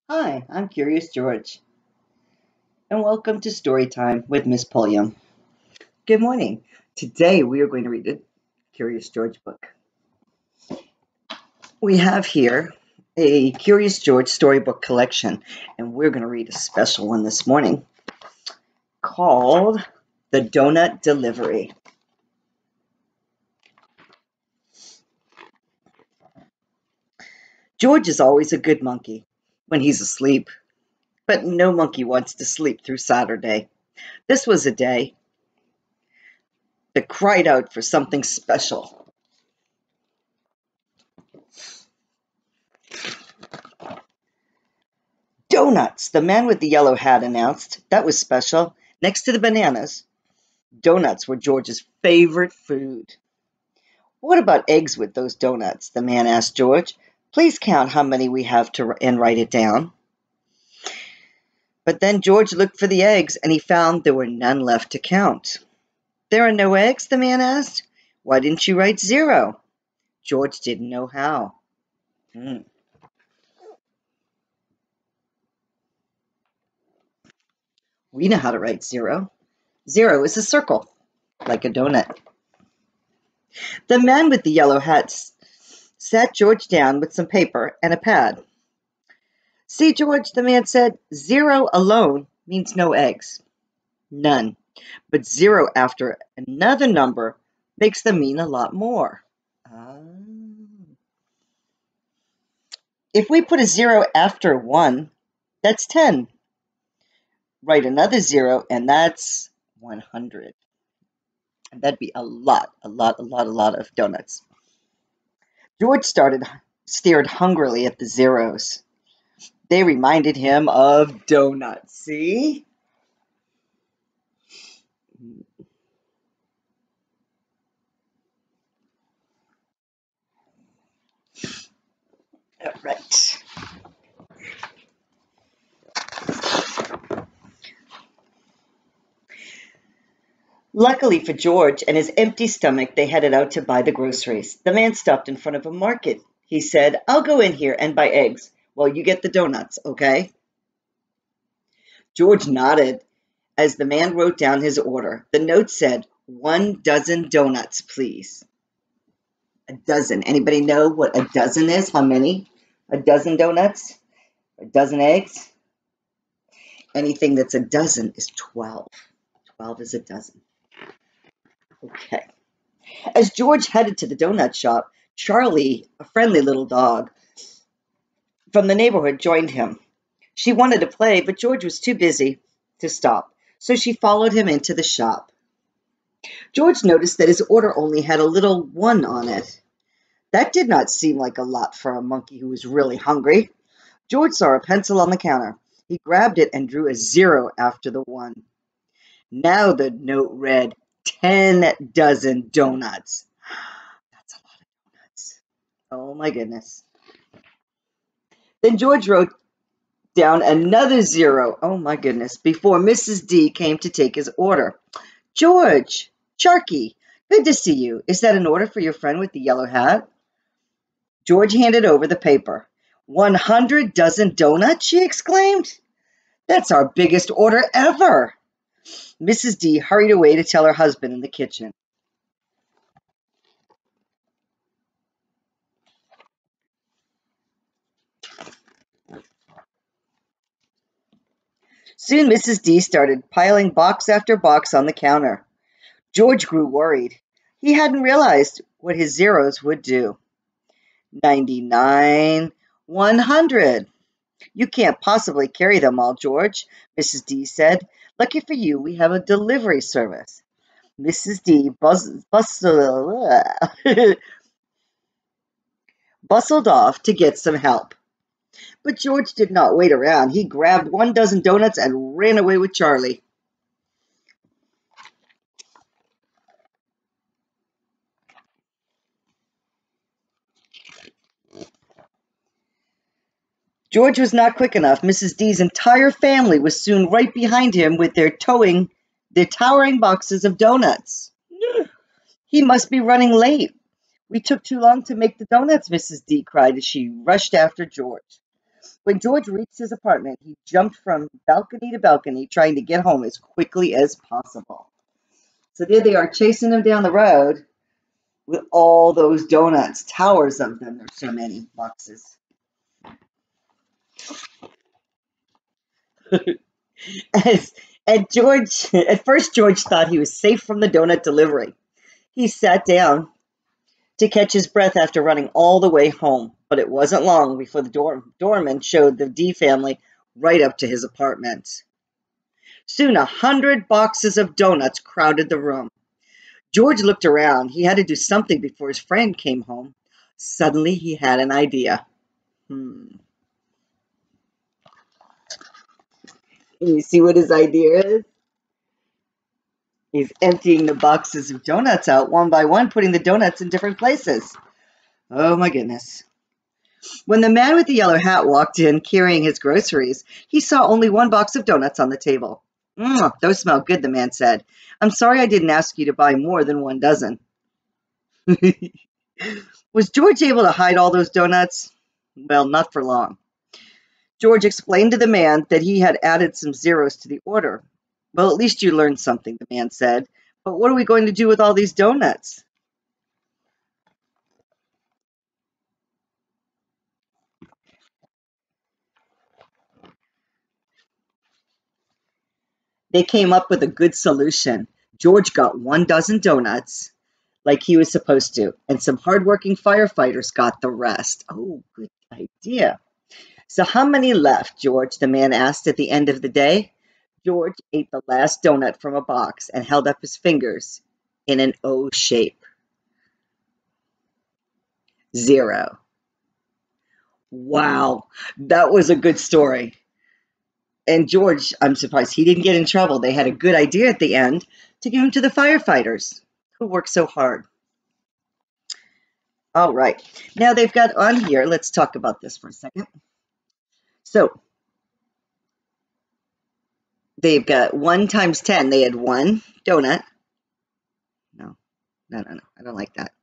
Hi, I'm Curious George, and welcome to Story Time with Miss Pulliam. Good morning. Today we are going to read a Curious George book. We have here a Curious George storybook collection, and we're going to read a special one this morning called The Donut Delivery. George is always a good monkey when he's asleep, but no monkey wants to sleep through Saturday. This was a day that cried out for something special. Donuts, the man with the yellow hat announced. That was special. Next to the bananas, donuts were George's favorite food. What about eggs with those donuts? The man asked George. Please count how many we have and write it down. But then George looked for the eggs and he found there were none left to count. There are no eggs? The man asked. Why didn't you write 0? George didn't know how. We know how to write 0. 0 is a circle, like a donut. The man with the yellow hat sat George down with some paper and a pad. See, George, the man said, 0 alone means no eggs. None. But 0 after another number makes them mean a lot more. If we put a 0 after 1, that's 10. Write another 0, and that's 100. And that'd be a lot of donuts. George stared hungrily at the zeros. They reminded him of donuts, see? All right. Luckily for George and his empty stomach, they headed out to buy the groceries. The man stopped in front of a market. He said, I'll go in here and buy eggs while you get the donuts, okay? George nodded as the man wrote down his order. The note said, 1 dozen donuts, please. A dozen. Anybody know what a dozen is? How many? A dozen donuts? A dozen eggs? Anything that's a dozen is 12. 12 is a dozen. Okay. As George headed to the donut shop, Charlie, a friendly little dog from the neighborhood, joined him. She wanted to play, but George was too busy to stop, so she followed him into the shop. George noticed that his order only had a little 1 on it. That did not seem like a lot for a monkey who was really hungry. George saw a pencil on the counter. He grabbed it and drew a 0 after the 1. Now the note read, 10 dozen donuts. That's a lot of donuts. Oh my goodness. Then George wrote down another 0. Oh my goodness. Before Mrs. D came to take his order. George, Sharky, good to see you. Is that an order for your friend with the yellow hat? George handed over the paper. 100 dozen donuts, she exclaimed. That's our biggest order ever. Mrs. D hurried away to tell her husband in the kitchen. Soon Mrs. D started piling box after box on the counter. George grew worried. He hadn't realized what his zeros would do. 99, 100. You can't possibly carry them all, George, Mrs. D said. Lucky for you, we have a delivery service. Mrs. D bustled off to get some help. But George did not wait around. He grabbed 1 dozen donuts and ran away with Charlie. George was not quick enough. Mrs. D's entire family was soon right behind him with their towering boxes of donuts. He must be running late. We took too long to make the donuts, Mrs. D cried as she rushed after George. When George reached his apartment, he jumped from balcony to balcony, trying to get home as quickly as possible. So there they are, chasing him down the road with all those donuts, towers of them. There's so many boxes. As, at first, George thought he was safe from the donut delivery. He sat down to catch his breath after running all the way home, but it wasn't long before the doorman showed the D family right up to his apartment. Soon 100 boxes of donuts crowded the room. George looked around. He had to do something before his friend came home. Suddenly, he had an idea. You see what his idea is? He's emptying the boxes of donuts out one by one, putting the donuts in different places. Oh my goodness. When the man with the yellow hat walked in carrying his groceries, he saw only one box of donuts on the table. Those smell good, the man said. I'm sorry I didn't ask you to buy more than 1 dozen. Was George able to hide all those donuts? Well, not for long. George explained to the man that he had added some zeros to the order. Well, at least you learned something, the man said. But what are we going to do with all these donuts? They came up with a good solution. George got 1 dozen donuts, like he was supposed to, and some hardworking firefighters got the rest. Oh, good idea. So how many left, George? The man asked at the end of the day. George ate the last donut from a box and held up his fingers in an O shape. 0. Wow, that was a good story. And George, I'm surprised he didn't get in trouble. They had a good idea at the end to give him to the firefighters who worked so hard. All right. Now they've got on here, let's talk about this for a second. So they've got 1 times 10. They had 1 donut. No, I don't like that.